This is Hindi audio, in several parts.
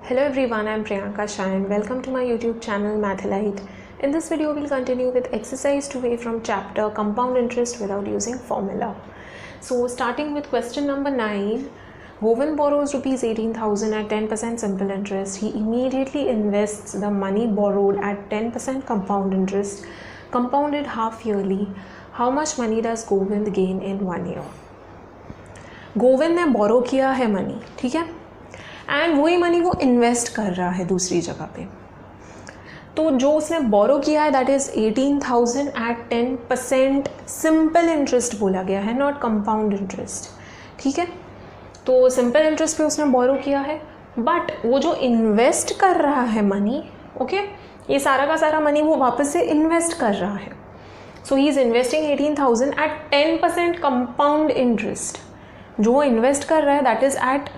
Hello everyone, I am Priyanka Shah and welcome to my YouTube channel Mathelite. In this video, we'll continue with exercise 2A from chapter Compound Interest without using formula. So starting with question number 9, Govind borrows rupees 18,000 at 10% simple interest. He immediately invests the money borrowed at 10% compound interest, compounded half yearly. How much money does Govind gain in 1 year? Govind ने बोरो किया है मनी, ठीक है, एंड वही मनी वो इन्वेस्ट कर रहा है दूसरी जगह पे. तो जो उसने बोरो किया है that is 18,000 at 10% simple interest बोला गया है, नॉट कंपाउंड इंटरेस्ट, ठीक है. तो सिंपल इंटरेस्ट पे उसने बोरो किया है, बट वो जो इन्वेस्ट कर रहा है मनी, ओके, ये सारा का सारा मनी वो वापस से इन्वेस्ट कर रहा है. So he is investing 18,000 at 10% compound interest. जो वो इन्वेस्ट कर रहा है that is at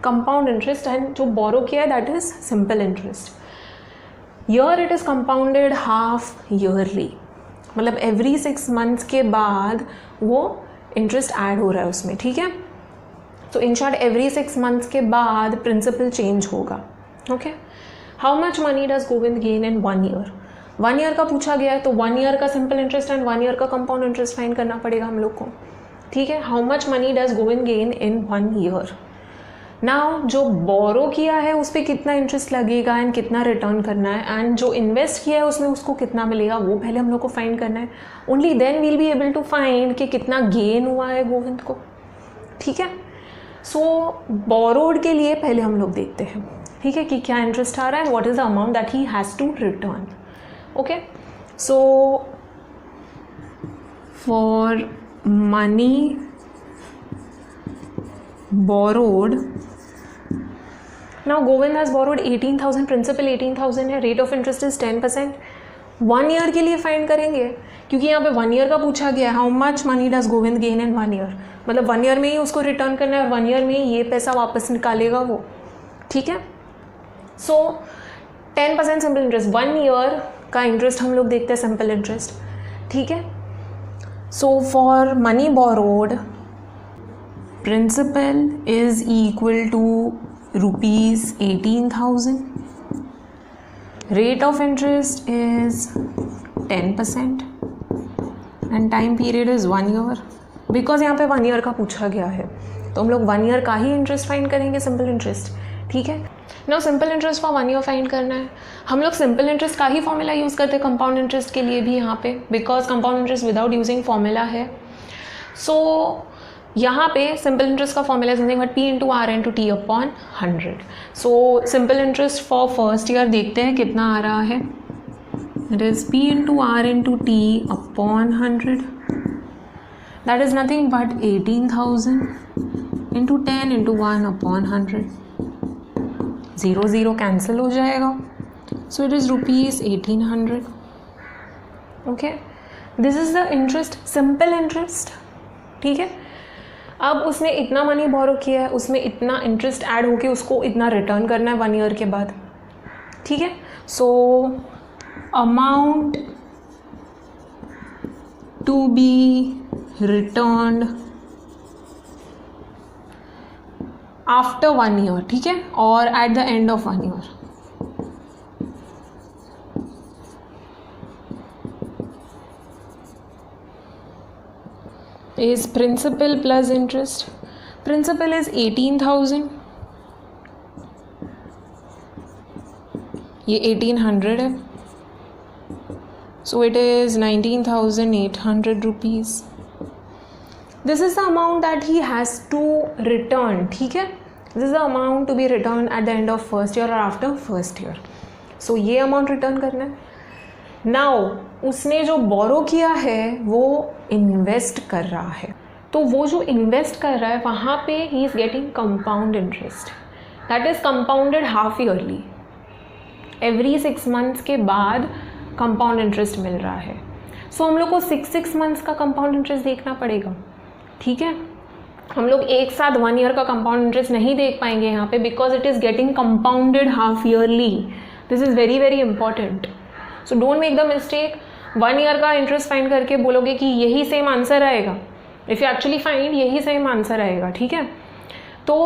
compound interest and जो बोरो किया है that is simple interest. Year it is compounded half yearly, मतलब एवरी 6 months के बाद वो इंटरेस्ट ऐड हो रहा है उसमें, ठीक है. तो इन शॉर्ट एवरी 6 months के बाद प्रिंसिपल चेंज होगा, okay. How much money does Govind gain in 1 year? 1 year का पूछा गया है तो 1 year का सिंपल इंटरेस्ट एंड 1 year का कंपाउंड इंटरेस्ट फाइंड करना पड़ेगा हम लोग को, ठीक है. How much money does Govind gain in 1 year? Now जो बोरो किया है उस पर कितना इंटरेस्ट लगेगा एंड कितना रिटर्न करना है, एंड जो इन्वेस्ट किया है उसमें उसको कितना मिलेगा वो पहले हम लोग को फाइंड करना है. Only then we'll be able to find कि कितना गेन हुआ है गोविंद को, ठीक है. सो बोरोड के लिए पहले हम लोग देखते हैं, ठीक है, कि क्या इंटरेस्ट आ रहा है, what is the amount that he has to return, okay. So for money borrowed, now Govind has borrowed 18,000, principal 18,000 है, rate of interest is 10%. 1 year के लिए फाइंड करेंगे क्योंकि यहाँ पे 1 year का पूछा गया है. How much money does Govind gain in 1 year, मतलब 1 year में ही उसको रिटर्न करना है और 1 year में ही ये पैसा वापस निकालेगा वो, ठीक है. सो 10% सिंपल इंटरेस्ट, 1 year का इंटरेस्ट हम लोग देखते हैं सिंपल इंटरेस्ट, ठीक है. सो for money borrowed principal is equal to rupees 18,000, rate of interest is 10% and time period is 1 year. Because यहाँ पे 1 year का पूछा गया है तो हम लोग 1 year का ही इंटरेस्ट फाइंड करेंगे, सिंपल इंटरेस्ट, ठीक है. Now simple interest for 1 year find करना है. हम लोग सिंपल इंटरेस्ट का ही फॉर्मूला यूज़ करते हैं कंपाउंड इंटरेस्ट के लिए भी यहाँ पे, because compound interest without using formula है. सो यहाँ पे सिंपल इंटरेस्ट का formula is nothing but P into R into T upon 100. So simple interest for first year देखते हैं कितना आ रहा है. It is P into R into T upon 100, that is nothing but 18,000 into 10 into 1 upon 100. 0 0 cancel हो जाएगा. So it is rupees 1800, okay. This is the interest, simple interest, ठीक है. अब उसने इतना मनी बोरो किया है, उसमें इतना इंटरेस्ट ऐड होके उसको इतना रिटर्न करना है 1 year के बाद, ठीक है. So amount to be returned after 1 year, ठीक है, और at the end of 1 year. is principal plus interest. Principal is 18,000, ये 1800 है, so it is 19,800 rupees. This is the amount that he has to return, ठीक है. This is the amount to be returned at the end of first year or after first year. So ये अमाउंट रिटर्न करना है. नाउ उसने जो बोरो किया है वो इन्वेस्ट कर रहा है, तो वो जो इन्वेस्ट कर रहा है वहाँ पे he is getting compound interest, that is compounded half yearly. Every 6 months के बाद कंपाउंड इंटरेस्ट मिल रहा है. सो हम लोग को 6 months का कंपाउंड इंटरेस्ट देखना पड़ेगा, ठीक है. हम लोग एक साथ 1 year का कंपाउंड इंटरेस्ट नहीं देख पाएंगे यहाँ पे because it is getting compounded half yearly. This is very very important. So don't make the mistake 1 year का इंटरेस्ट फाइंड करके बोलोगे कि यही सेम आंसर आएगा. इफ़ यू एक्चुअली फाइंड यही सेम आंसर आएगा, ठीक है. तो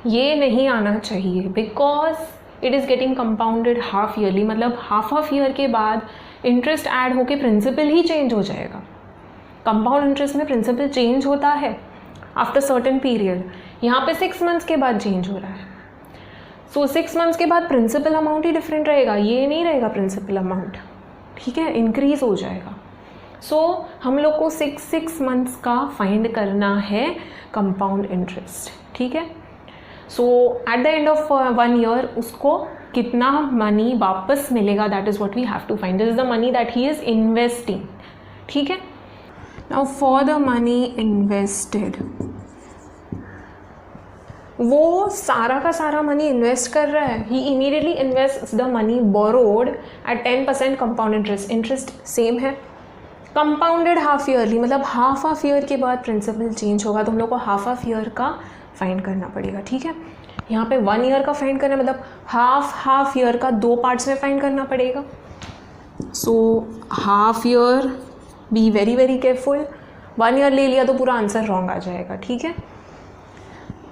ये नहीं आना चाहिए because it is getting compounded half yearly, मतलब हाफ ईयर के बाद इंटरेस्ट ऐड होके प्रिंसिपल ही चेंज हो जाएगा। कंपाउंड इंटरेस्ट में प्रिंसिपल चेंज होता है आफ्टर सर्टेन पीरियड, यहाँ पे 6 मंथ्स के बाद चेंज हो रहा है। सो 6 मंथ्स के बाद प्रिंसिपल अमाउंट ही डिफरेंट रहेगा, ये नहीं रहेगा प्रिंसिपल अमाउंट, ठीक है, इंक्रीज हो जाएगा। सो हम लोग को 6 मंथ्स का फाइंड करना है कंपाउंड इंटरेस्ट, ठीक है। So at the end of 1 year उसको कितना मनी वापस मिलेगा, that is what we have to find. This is the money that he is investing, ठीक है। Now for the money invested, वो सारा का सारा मनी इन्वेस्ट कर रहा है, he immediately invest the money borrowed at 10% compound interest, interest same है, कंपाउंडेड हाफ ईयरली, मतलब हाफ ईयर के बाद प्रिंसिपल चेंज होगा, तो हम लोग को हाफ ईयर का फाइंड करना पड़ेगा, ठीक है। यहाँ पे 1 ईयर का फाइंड करना मतलब हाफ ईयर का 2 पार्ट्स में फाइंड करना पड़ेगा। सो half year, be very very careful, 1 year ले लिया तो पूरा आंसर रॉन्ग आ जाएगा, ठीक है।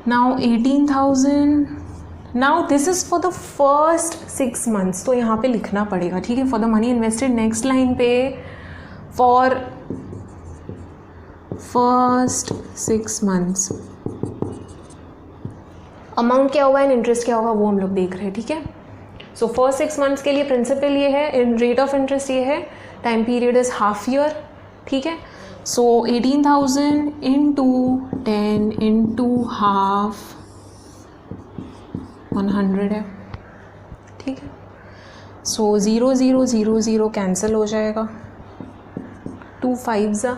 Now 18,000, now this is for the first 6 months, तो यहाँ पे लिखना पड़ेगा, ठीक है, for the money invested. Next line पे फॉर फर्स्ट 6 मंथ्स अमाउंट क्या होगा एंड इंटरेस्ट क्या होगा वो हम लोग देख रहे हैं, ठीक है। सो फर्स्ट 6 मंथ्स के लिए प्रिंसिपल ये है, रेट ऑफ इंटरेस्ट ये है, time period is half year, ठीक है। सो 18,000 इंटू 10 इंटू हाफ 100 है, ठीक है। सो 0 0 0 0 कैंसिल हो जाएगा, 2 5s,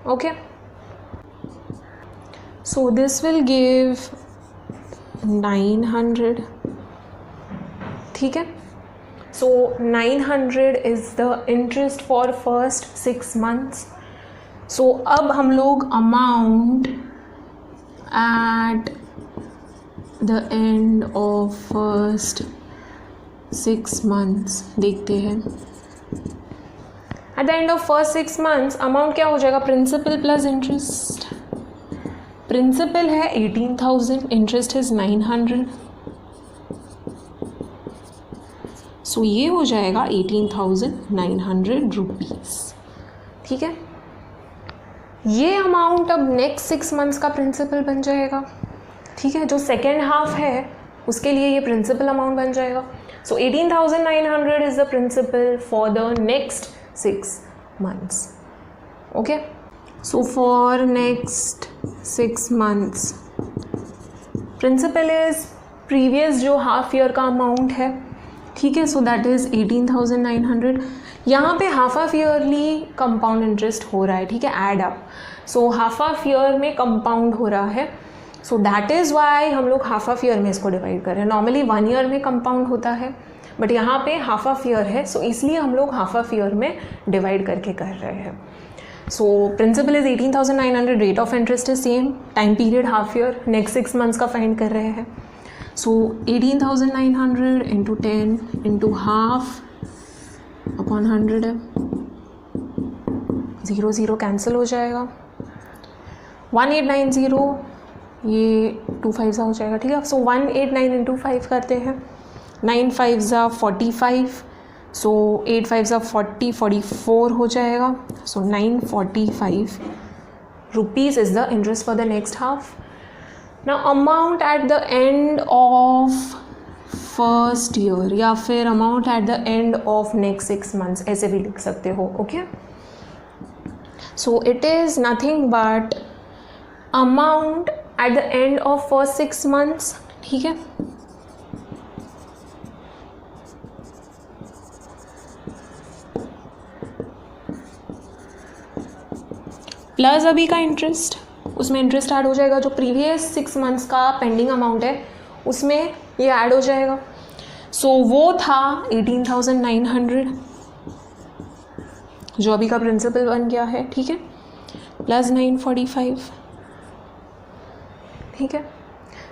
okay. So this will give 900, ठीक है। So 900 is the interest for first 6 months. So अब हम लोग amount at the end of first 6 months देखते हैं। At the end of first 6 months amount क्या हो जाएगा, प्रिंसिपल प्लस इंटरेस्ट। प्रिंसिपल है 18,000, इंटरेस्ट इज 900, सो ये हो जाएगा 18,900 रुपीज़, ठीक है। ये अमाउंट अब नेक्स्ट 6 मंथ्स का प्रिंसिपल बन जाएगा, ठीक है। जो सेकेंड हाफ है उसके लिए ये प्रिंसिपल अमाउंट बन जाएगा। So 18,900 is the principal for the next 6 months, okay। So for next 6 months principal is previous जो हाफ ईयर का अमाउंट है, ठीक है। So that is 18,900। यहाँ पे हाफ ईयरली कंपाउंड इंटरेस्ट हो रहा है, ठीक है, add up. So half year में कंपाउंड हो रहा है, सो दैट इज़ वाई हम लोग हाफ ईयर में इसको डिवाइड कर रहे हैं। नॉर्मली 1 ईयर में कंपाउंड होता है, बट यहाँ पे हाफ ईयर है, सो इसलिए हम लोग हाफ ईयर में डिवाइड करके कर रहे हैं। So principal is 18,900, rate of interest is same, time period half year, next 6 months का फाइंड कर रहे हैं। So 18,900 into 10 into half upon 100 है, 0 0 कैंसिल हो जाएगा, 1890, ये 2 5 हो जाएगा, ठीक है। सो 189 इंटू 5 करते हैं, 9 5 45, सो 8 5 40 44 हो जाएगा। सो 945 rupees is the interest for the next half. Now amount at the end of first year या फिर amount at the end of next 6 months, ऐसे भी लिख सकते हो, okay. So it is nothing but amount at the end of first 6 months, ठीक है। प्लस अभी का इंटरेस्ट, उसमें इंटरेस्ट ऐड हो जाएगा, जो प्रीवियस 6 मंथ्स का पेंडिंग अमाउंट है उसमें ये ऐड हो जाएगा। सो वो था 18,900 जो अभी का प्रिंसिपल बन गया है, ठीक है, प्लस 945, ठीक है।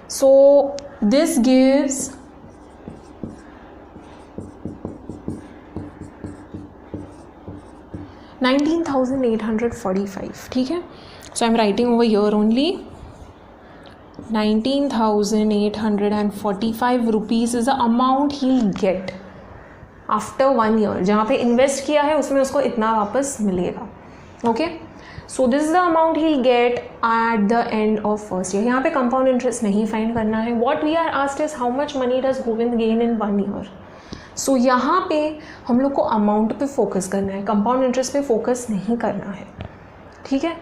सो दिस गिव्स 19,845, ठीक है। So I am writing over year only 19,845 rupees is the amount he'll get after 1 year. जहाँ पे इन्वेस्ट किया है उसमें उसको इतना वापस मिलेगा. Okay, so this is the amount he get at the end of first year. यहाँ पे कंपाउंड इंटरेस्ट नहीं फाइंड करना है. What we are asked is how much money does Govind gain in 1 year. सो यहाँ पे हम लोग को अमाउंट पे फोकस करना है, कंपाउंड इंटरेस्ट पे फोकस नहीं करना है. ठीक है,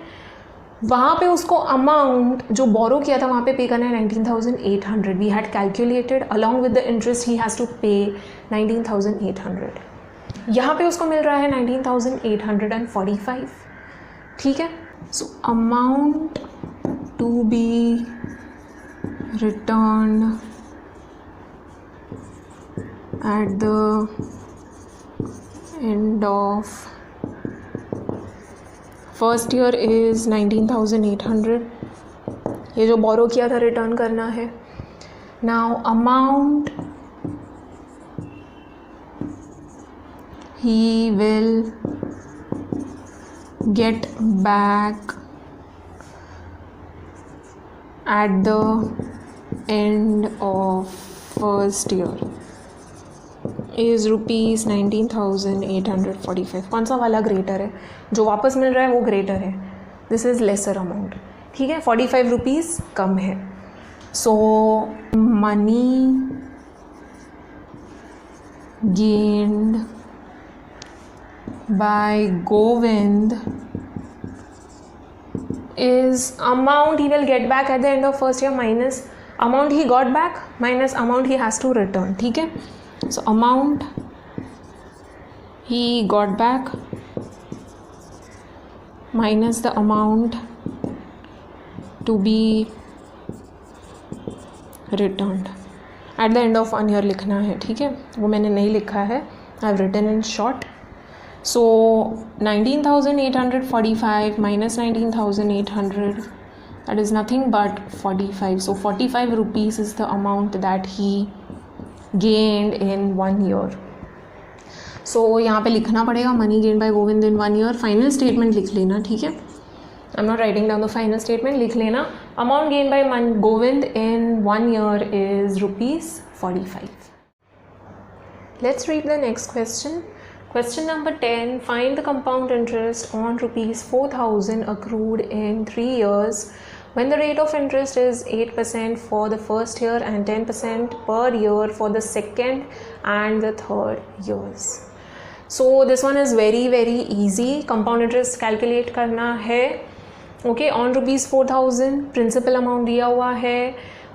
वहाँ पे उसको अमाउंट जो बोरो किया था वहाँ पे पे करना है 19,800. We had calculated along with the interest he has to pay 19,800. यहाँ पे उसको मिल रहा है 19,845. ठीक है, so amount to be return at the end of first year is 19,800. ये जो बोरो किया था रिटर्न करना है. Now amount he will get back at the end of first year is rupees 19,845. कौन सा वाला ग्रेटर है? जो वापस मिल रहा है वो ग्रेटर है. This is lesser amount. ठीक है, 45 रुपीज़ कम है. So money gained by Govind is amount he will get back at the end of first year minus amount he got back minus amount he has to return. ठीक है, so amount he got back minus the amount to be returned at the end of 1 year लिखना है. ठीक है, वो मैंने नहीं लिखा है, I have written in short. So 19,845 minus 19,800, that is nothing but 45. So 45 rupees is the amount that he gained in 1 year. So यहाँ पे लिखना पड़ेगा money gained by Govind in 1 year. Final statement लिख लेना. ठीक है, I'm not writing down the final statement. लिख लेना. Amount gained by Govind in 1 year is rupees 45. Let's read the next question. Question number 10. Find the compound interest on rupees 4,000 accrued in 3 years when the rate of interest is 8% for the first year and 10% per year for the second and the third years. So this one is very easy. Compound interest calculate करना है. Okay, on rupees 4,000 principal amount दिया हुआ है.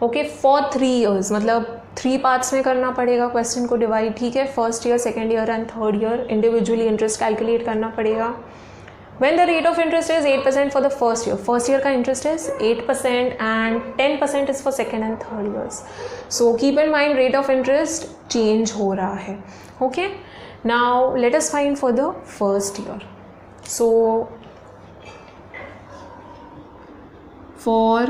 Okay, for 3 years मतलब 3 पार्ट्स में करना पड़ेगा क्वेश्चन को डिवाइड. ठीक है, first year, second year and third year individually interest calculate करना पड़ेगा. When the rate of interest is 8% for the first year का interest is 8% and 10% is for second and third years. So keep in mind rate of interest change हो रहा है. Okay, now let us find for the first year. So for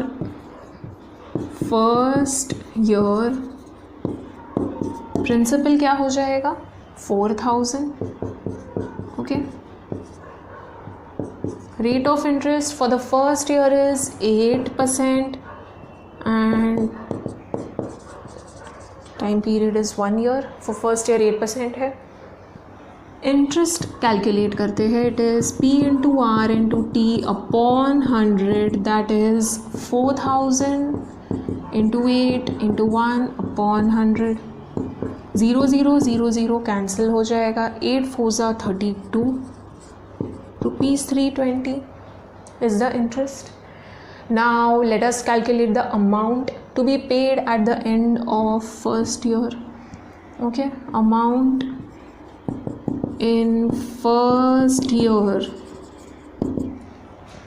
first year principal क्या हो जाएगा? 4,000. Okay, rate of interest for the first year is 8% and time period is 1 year. For first year 8% है. इंटरेस्ट कैलकुलेट करते हैं. It is P into R into T upon 100, that is 4,000 into 8 into 1 upon 100. 0 0 0 0 cancel हो जाएगा. 8 4 32 rupees 320 is the interest. Now let us calculate the amount to be paid at the end of first year. Okay, amount in first year.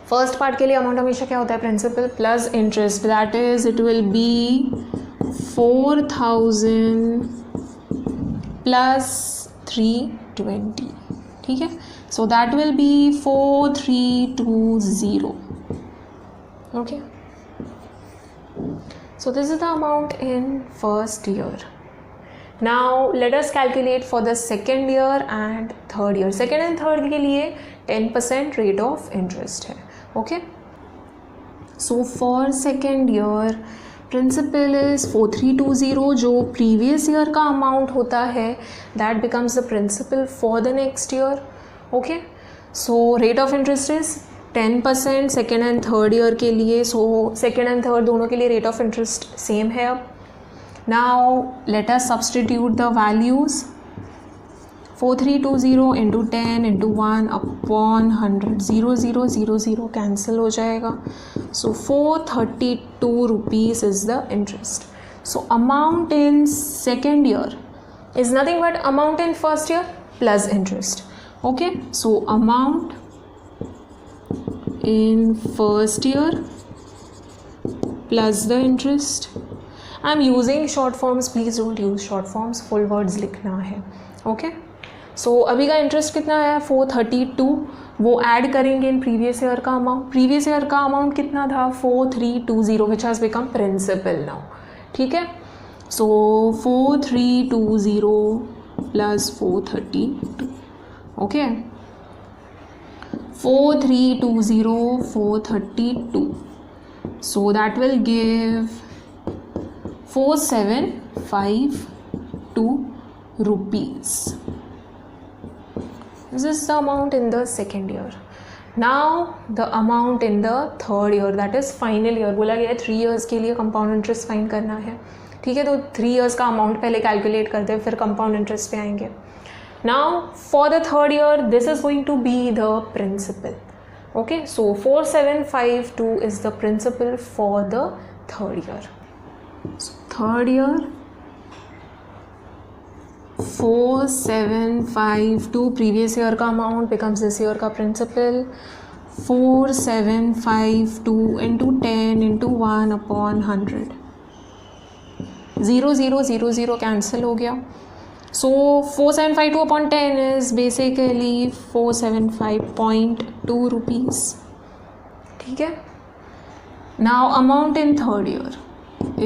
First part के लिए अमाउंट हमेशा क्या होता है? Principal plus interest. That is it will be 4,000 plus 320. ठीक है, so that will be 4,320. Okay, so this is the amount in first year. Now let us calculate for the second year and third year. Second and third के लिए 10% रेट ऑफ इंटरेस्ट है. Okay, so for second year principal is 4320, जो प्रीवियस ईयर का अमाउंट होता है that becomes the principal for the next year. Okay, so rate of interest is 10% second and third year के लिए. सो सेकेंड एंड थर्ड दोनों के लिए रेट ऑफ इंटरेस्ट सेम है. अब now let us substitute the values. 4320 into 10 into 1 upon 100, 0000 cancel हो जाएगा. सो 432 rupees is the interest. So amount in second year is nothing but amount in first year plus interest. Okay, so amount in first year plus the interest. I am using short forms, please don't use short forms, full words लिखना है. ओके, सो अभी का इंटरेस्ट कितना है 432, वो ऐड करेंगे इन प्रीवियस ईयर का अमाउंट. प्रीवियस ईयर का अमाउंट कितना था 4320 which has become principal now. ठीक है, so 4320 plus 432. Okay, 4320 432, so that will give 4752 rupees. This is the amount in the second year. Now the amount in the third year, that is final year. बोला गया है 3 years के लिए कंपाउंड इंटरेस्ट फाइंड करना है. ठीक है, तो 3 years का अमाउंट पहले कैलकुलेट करते हैं, फिर कंपाउंड इंटरेस्ट पे आएंगे. Now for the third year this is going to be the principal. Okay, so 4752 is the principal for the third year. So third year 4752 previous year का amount becomes this year का principal. 4752 into 10 into 1 upon 100, 0000 cancel हो गया. So 4752 upon 10 is basically 475.2 rupees. ठीक है, now amount in third year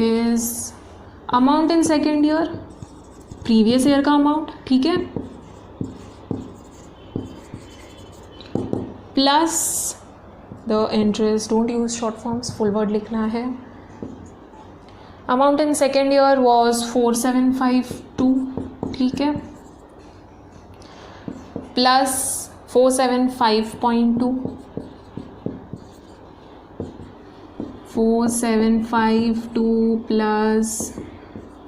is amount in second year previous year का amount. ठीक है, plus the interest. Don't use short forms, full word लिखना है. Amount in second year was 4752. ठीक है, प्लस 475.2, 475.2 प्लस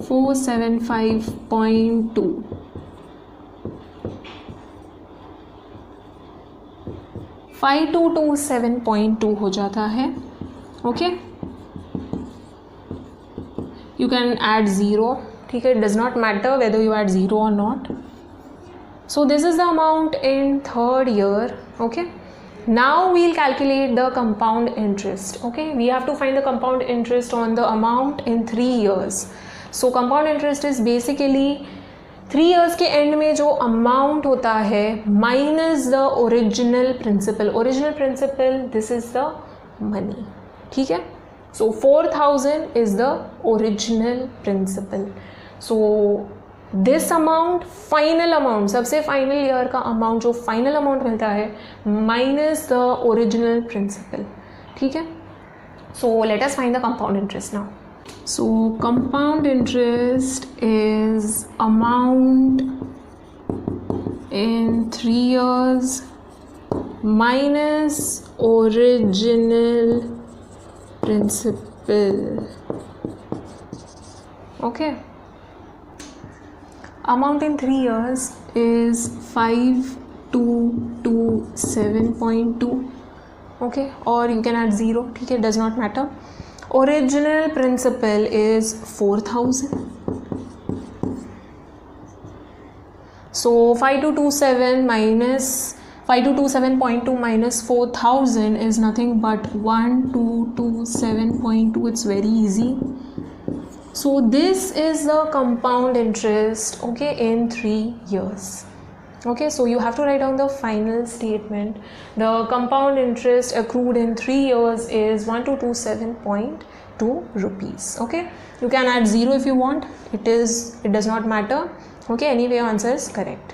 475.2, 5227.2 हो जाता है. Okay, you can add 0. ठीक है, it does not matter whether you add 0 or not. So this is the amount in third year. Okay, now we'll calculate the compound interest. Okay, we have to find the compound interest on the amount in 3 years. So compound interest is basically 3 years के end में जो amount होता है minus the original principal. Original principal, this is the money. ठीक है, so 4000 is the original principal. So this amount final amount, सबसे फाइनल ईयर का अमाउंट जो फाइनल अमाउंट मिलता है माइनस द ओरिजिनल प्रिंसिपल. ठीक है, so let us find the compound interest now. So compound interest is amount in 3 years minus original principal. Okay, amount in 3 years is 5227.2. okay, or you can add 0. ठीक है, does not matter. Original principal is 4000. So 5227 minus 5227.2 minus 4000 is nothing but 1227.2. It's very easy. So this is the compound interest, okay, in 3 years. Okay, so you have to write down the final statement. The compound interest accrued in 3 years is 1227.2 rupees. Okay, you can add 0 if you want. It does not matter. Okay, anyway your answer is correct.